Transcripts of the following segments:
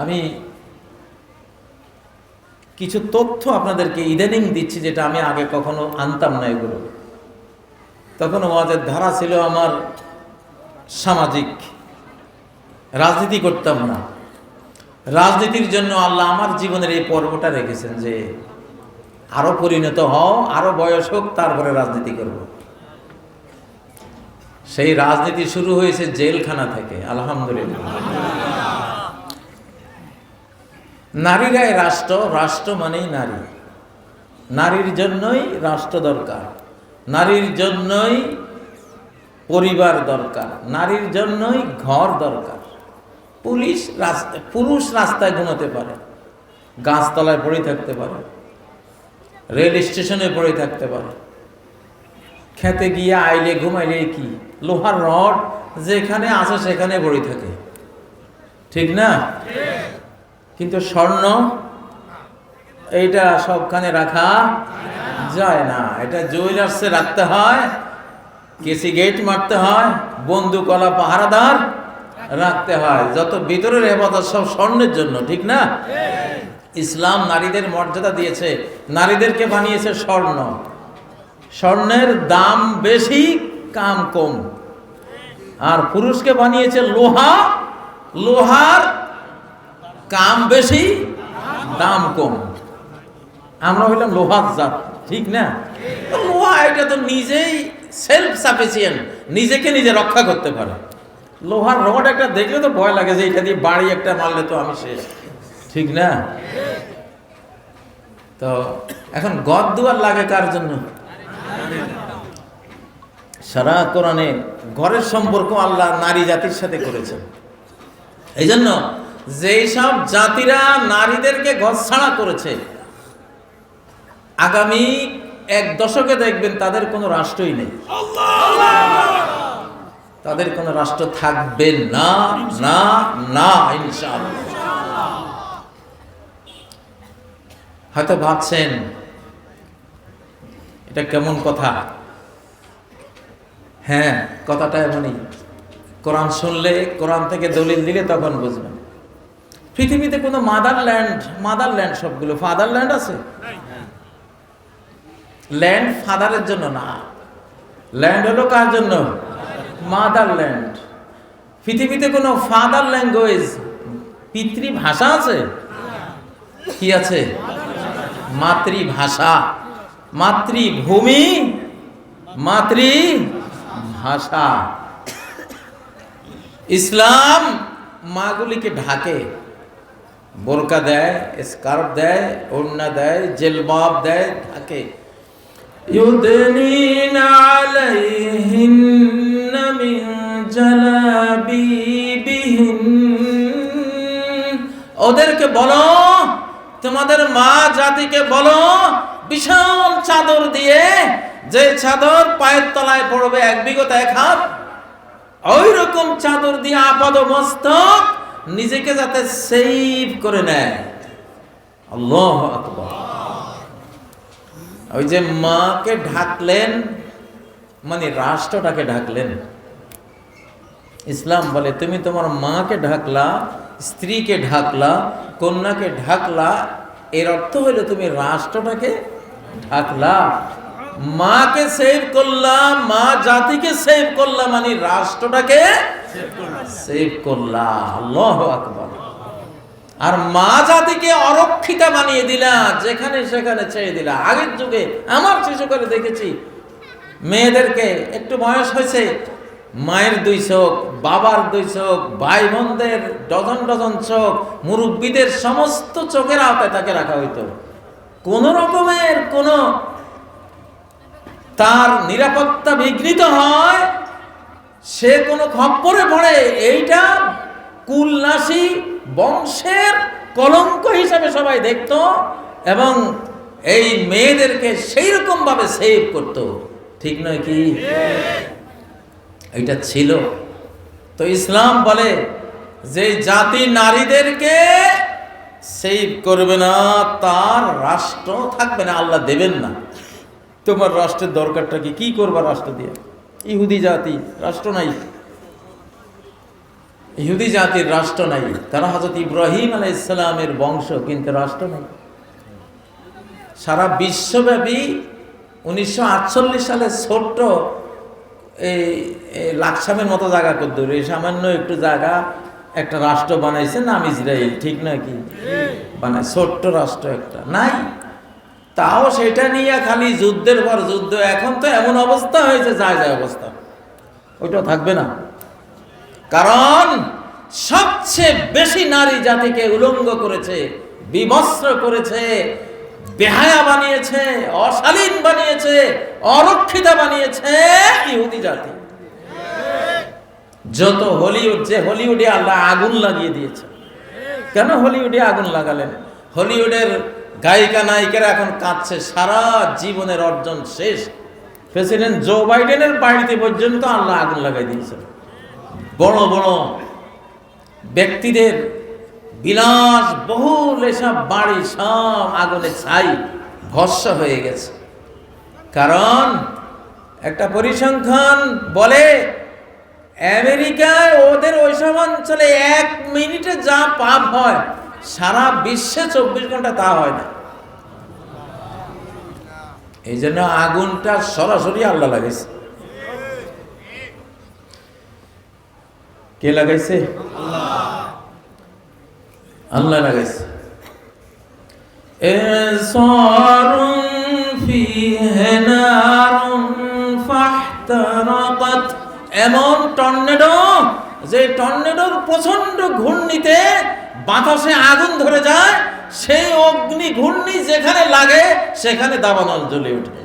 আমি কিছু তথ্য আপনাদেরকে ইদানিং দিচ্ছি, যেটা আমি আগে কখনো আনতাম না। এগুলো তখন ওয়াজের ধারা ছিল আমার সামাজিক, রাজনীতি করতাম না। রাজনীতির জন্য আল্লাহ আমার জীবনের এই পর্বটা রেখেছেন যে আরো পরিণত হও, আরো বয়স হোক, তারপরে রাজনীতি করব। সেই রাজনীতি শুরু হয়েছে জেলখানা থেকে। আলহামদুলিল্লাহ। নারীরাই রাষ্ট্র, রাষ্ট্র মানেই নারী। নারীর জন্যই রাষ্ট্র দরকার, নারীর জন্যই পরিবার দরকার, নারীর জন্যই ঘর দরকার। পুরুষ রাস্তায় ঘুমাতে পারে, গাছতলায় পড়ে থাকতে পারে, রেল স্টেশনে পড়ে থাকতে পারে, খেতে গিয়ে আইলে ঘুমাইলে কি, লোহার রড যেখানে আছে সেখানে পড়ে থাকে, ঠিক না? কিন্তু স্বর্ণ এইটা সবখানে রাখা যায় না। এটা জুয়েলার্সে রাখতে হয়, কেসি গেট মারতে হয়, বন্দুকওয়ালা পাহারাদার রাখতে হয়। যত ভিতরের ইবাদত সব স্বর্ণের জন্য, ঠিক না? ইসলাম নারীদের মর্যাদা দিয়েছে, নারীদেরকে বানিয়েছে স্বর্ণ। স্বর্ণের দাম বেশি, কাম কম। আর পুরুষকে বানিয়েছে লোহা, লোহার কাম বেশি, দাম কম। আমরা হইলাম লোহার জাত, ঠিক না? লোহা এটা তো নিজেই সেলফ সাফিসিয়েন্ট, নিজেকে নিজে রক্ষা করতে পারে। লোহার রড একটা দেখলে তো ভয় লাগে যে এটা দিয়ে বাড়ি একটা মারলে তো আমি শেষ, ঠিক না? তো এখন ঘর দুয়ার লাগে কার জন্য? সারা কোরআনে ঘরের সম্পর্ক আল্লাহ নারী জাতির সাথে করেছেন। এই জন্য যেই সব জাতিরা নারীদেরকে ঘর ছাড়া করেছে, আগামী 1 দশকে দেখবেন তাদের কোনো রাষ্ট্রই নেই, তাদের কোনো রাষ্ট্র থাকবে না, না, না, ইনশাআল্লাহ। হয়তো ভাবছেন এটা কেমন কথা। হ্যাঁ, কথাটা এমনই। কোরআন শুনলে, কোরআন থেকে দলিল দিলে তখন বুঝবেন। পৃথিবীতে কোনো মাদারল্যান্ড সবগুলো ফাদারল্যান্ড আছে? ল্যান্ড ফাদারের জন্য না, ল্যান্ড হলো কার জন্য? মাদারল্যান্ড। পৃথিবীতে কোনো ফাদার ল্যাঙ্গুয়েজ, পিতৃভাষা আছে? কি আছে? মাতৃভাষা, মাতৃভূমি, মাতৃভাষা। ইসলাম মাগুলিকে ঢাকে, বোরকা দেয়, স্কার্ফ দেয়, ওড়না দেয়, জেলবাব দেয়, ঢাকে। ইউদনিনা আলাইহিন্না মিন জালাবিবিহিন। ওদেরকে বলো, তোমাদের মা জাতিকে বলো, বিশাল চাদর দিয়ে, যে চাদর পায়ের তলায় পড়বে 1 বিঘত 1 হাত, ওই রকম চাদর দিয়ে আপাদ মস্তক নিজেকে যাতে সেভ করে নেয়। আল্লাহু আকবার। ওই যে মাকে ঢাকলেন মানে রাষ্ট্রটাকে ঢাকলেন। ইসলাম বলে তুমি তোমার মাকে ঢাকলা, স্ত্রীকে ঢাকলা, কন্যাকে ঢাকলা, এর অর্থ হলো তুমি রাষ্ট্রটাকে ঢাকলা। মাকে সেভ করলা, মা জাতিকে সেভ করলা, মানে রাষ্ট্রটাকে সেভ করলা। আল্লাহু আকবার। আর মা জাতিকে অরক্ষিতা বানিয়ে দিলা, যেখানে সেখানে ছেড়ে দিলা। আগের যুগে আমার শিশুকালে দেখেছি, মেয়েদেরকে একটু বয়স হয়েছে, মায়ের 2 চোখ, বাবার 2 চোখ, ভাই বোনদের ডজন ডজন চোখ, মুরব্বীদের সমস্ত চোখের আওতায় তাকে রাখা হইতো। কোন রকমের কোন তার নিরাপত্তা বিঘ্নিত হয়, সে কোনো খপ্পরে পড়ে, এইটা কুলনাশী বংশের কলঙ্ক হিসাবে সবাই দেখত, এবং এই মেয়েদেরকে সেই রকম ভাবে সেভ করত, ঠিক নয় কি? এটা ছিল। তো ইসলাম বলে যে জাতি নারীদেরকে সেভ করবে না, তার রাষ্ট্র থাকবে না, আল্লাহ দেবেন না। তোমার রাষ্ট্রের দরকারটা কি? কি করবা রাষ্ট্র দিয়ে? ইহুদি জাতি, রাষ্ট্র নাই। ইহুদি জাতির রাষ্ট্র নাই, তারা হযরত ইব্রাহিম আলাইহিস সালামের বংশ, কিন্তু রাষ্ট্র নাই। সারা বিশ্বব্যাপী 1948 সালে ছোট্ট এই লাকসামের মতো জায়গা কদ্দুর, এই সামান্য একটু জায়গা একটা রাষ্ট্র বানাইছে, নাম ইসরায়েল, ঠিক না কি? বানায় ছোট্ট রাষ্ট্র একটা নাই, তাও সেটা নিয়ে খালি যুদ্ধের পর যুদ্ধ। এখন তো এমন অবস্থা হয়েছে, যায় যায় অবস্থা, ওইটাও থাকবে না। কারণ সবচেয়ে বেশি নারী জাতিকে উলঙ্গ করেছে, বিবস্ত্র করেছে, বেহায়া বানিয়েছে, অশালীন বানিয়েছে, অরক্ষিতা বানিয়েছে ইহুদি জাতি। যত হলিউড, যে হলিউডে আল্লাহ আগুন লাগিয়ে দিয়েছে। কেন হলিউডে আগুন লাগালেন? হলিউডের গায়িকা নায়িকারা এখন কাঁদছে, সারা জীবনের অর্জন শেষ। প্রেসিডেন্ট জো বাইডেনের বাড়িতে পর্যন্ত আল্লাহ আগুন লাগাই দিয়েছে। বড় বড় ব্যক্তিদের বিলাস বহুল এসব বাড়ি সব আগুনে ছাই, ভস্ম হয়ে গেছে। কারণ একটা পরিসংখ্যান বলে, আমেরিকায় ওদের ওইসব অঞ্চলে 1 মিনিটে যা পাপ হয়, সারা বিশ্বে 24 ঘন্টা তা হয় না। এই জন্য আগুনটা সরাসরি আল্লাহ লাগাইছে। কে লাগাইছে? আল্লাহ লাগাইছে। এমন টর্নেডো, যে টর্নেডোর প্রচন্ড ঘূর্ণিতে বাতাসে আগুন ধরে যায়, সেই অগ্নি ঘূর্ণি যেখানে লাগে সেখানে দাবানল জ্বলে ওঠে,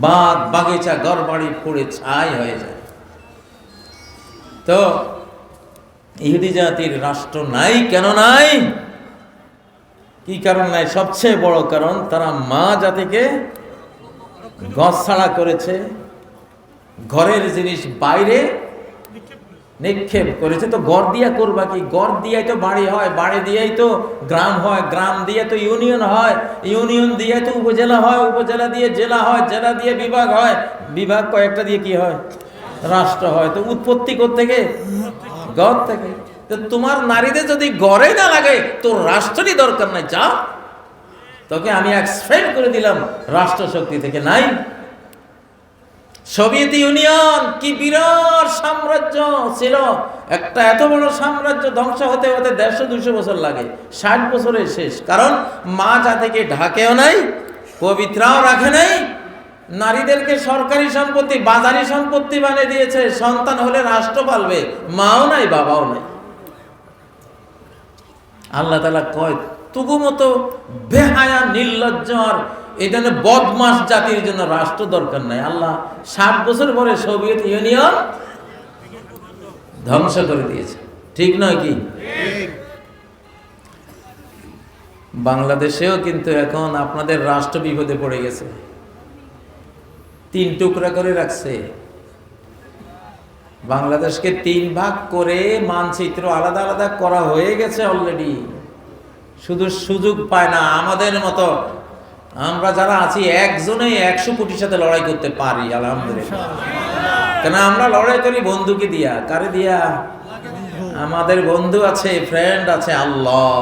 বাগ বাগিচা ঘরবাড়ি পুড়ে ছাই হয়ে যায়। তো ইহুদি জাতির রাষ্ট্র নাই। কেন নাই? কি কারণ নাই? সবচেয়ে বড় কারণ, তারা মা জাতিকে গছাড়া করেছে, ঘরের জিনিস বাইরে নিক্ষেপ করেছে। তো ঘর দিয়া করবা কি? ঘর দিয়াই তো বাড়ি হয়, বাড়ি দিয়েই তো গ্রাম হয়, গ্রাম দিয়ে তো ইউনিয়ন হয়, ইউনিয়ন দিয়ে তো উপজেলা হয়, উপজেলা দিয়ে জেলা হয়, জেলা দিয়ে বিভাগ হয়, বিভাগ কয়েকটা দিয়ে কি হয়? রাষ্ট্র হয়। তো উৎপত্তি কোত্থেকে? ঘর থেকে। তো তোমার নারীদের যদি ঘরে না লাগে, তোর রাষ্ট্রেরই দরকার নাই, যা, তোকে আমি এক্সপেল করে দিলাম রাষ্ট্র শক্তি থেকে। নাই। সোভিয়েত ইউনিয়ন কি বিরাট সাম্রাজ্য ছিল, একটা এত বড় সাম্রাজ্য ধ্বংস হতে হতে 150-200 বছর লাগে, 60 বছরে শেষ। কারণ মা জাতিকে ঢাকেও নাই, পবিত্রাও রাখে নাই, নারীদেরকে সরকারি সম্পত্তি, বাজারি সম্পত্তি বানিয়ে দিয়েছে। সন্তান হলে রাষ্ট্র পালবে, মাও নাই, বাবাও নাই। আল্লাহ তাআলা কয়, তুগু মতো বেহায়া, নির্লজ্জ আর এই জন্য বদমাস জাতির জন্য রাষ্ট্র দরকার নাই। আল্লাহ 60 বছর পরে সোভিয়েত ইউনিয়ন ধ্বংস করে দিয়েছে, ঠিক নয় কি? বাংলাদেশেও কিন্তু এখন আপনাদের রাষ্ট্র বিপদে পড়ে গেছে, 3 টুকরা করে রাখছে। বাংলাদেশকে 3 ভাগ করে মানচিত্র আলাদা আলাদা করা হয়ে গেছে অলরেডি, শুধু সুযোগ পায় না। আমাদের মতো আমরা যারা আছি, একজনেই 100 কোটির সাথে লড়াই করতে পারি, আলহামদুলিল্লাহ। কেন আমরা লড়াই করি বন্ধুকে দিয়া। কারে দিয়া? আমাদের বন্ধু আছে, ফ্রেন্ড আছে, আল্লাহ।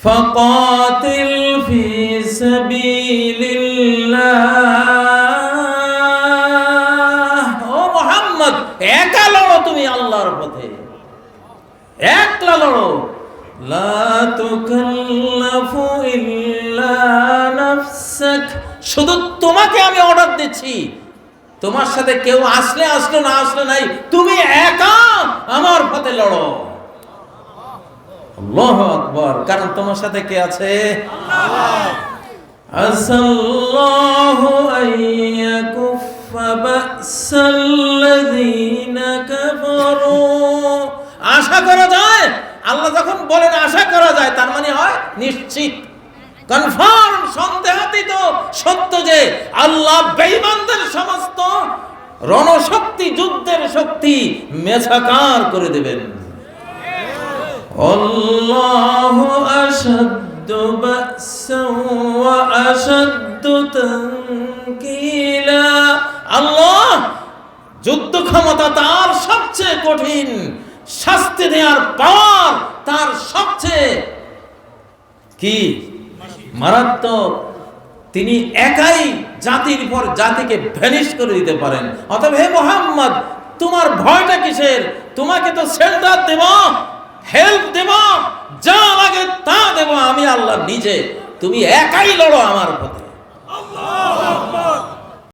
ফাকাতিল ফি সাবিলিল্লাহ। ও মুহাম্মদ, একা লড়ো তুমি আল্লাহর পথে, একলা লড়ো। লা তুকাল্লাফু ইল্লা নাফসাক। শুধু তোমাকে আমি অর্ডার দিচ্ছি, তোমার সাথে কেউ আসলে আসলো, না আসলে নাই, তুমি একা আমার পথে লড়ো। আল্লাহু আকবার। কারণ তোমার সাথে কে আছে? আল্লাহ। আসাল্লাহু আইয়াকুফা বাসাল্লাযিনা কাফারু। আশা করা যায়, আল্লাহ যখন বলেন আশা করা যায়, তার মানে হয় নিশ্চিত, কনফার্ম, সন্দেহাতীত সত্য যে আল্লাহ বেঈমানদের সমস্ত রণশক্তি, যুদ্ধের শক্তি মেছাকার করে দেবেন। আল্লাহু আশাদ্দু বাসান ওয়া আশাদ্দু তানকিলা। আল্লাহ যুদ্ধ ক্ষমতা তার সবচেয়ে কঠিন, শাস্তি দেওয়ার পাওয়ার তার সবচেয়ে কি মারাত্মক। তিনি একাই জাতির পর জাতিকে ভ্যানিশ করে দিতে পারেন। অতএব হে মুহাম্মদ, তোমার ভয়টা কিসের? তোমাকে তো শেল্টার দেব, হেল্প দেব, যা লাগে তা দেব আমি আল্লাহ নিজে। তুমি একাই লড়ো আমার পথে।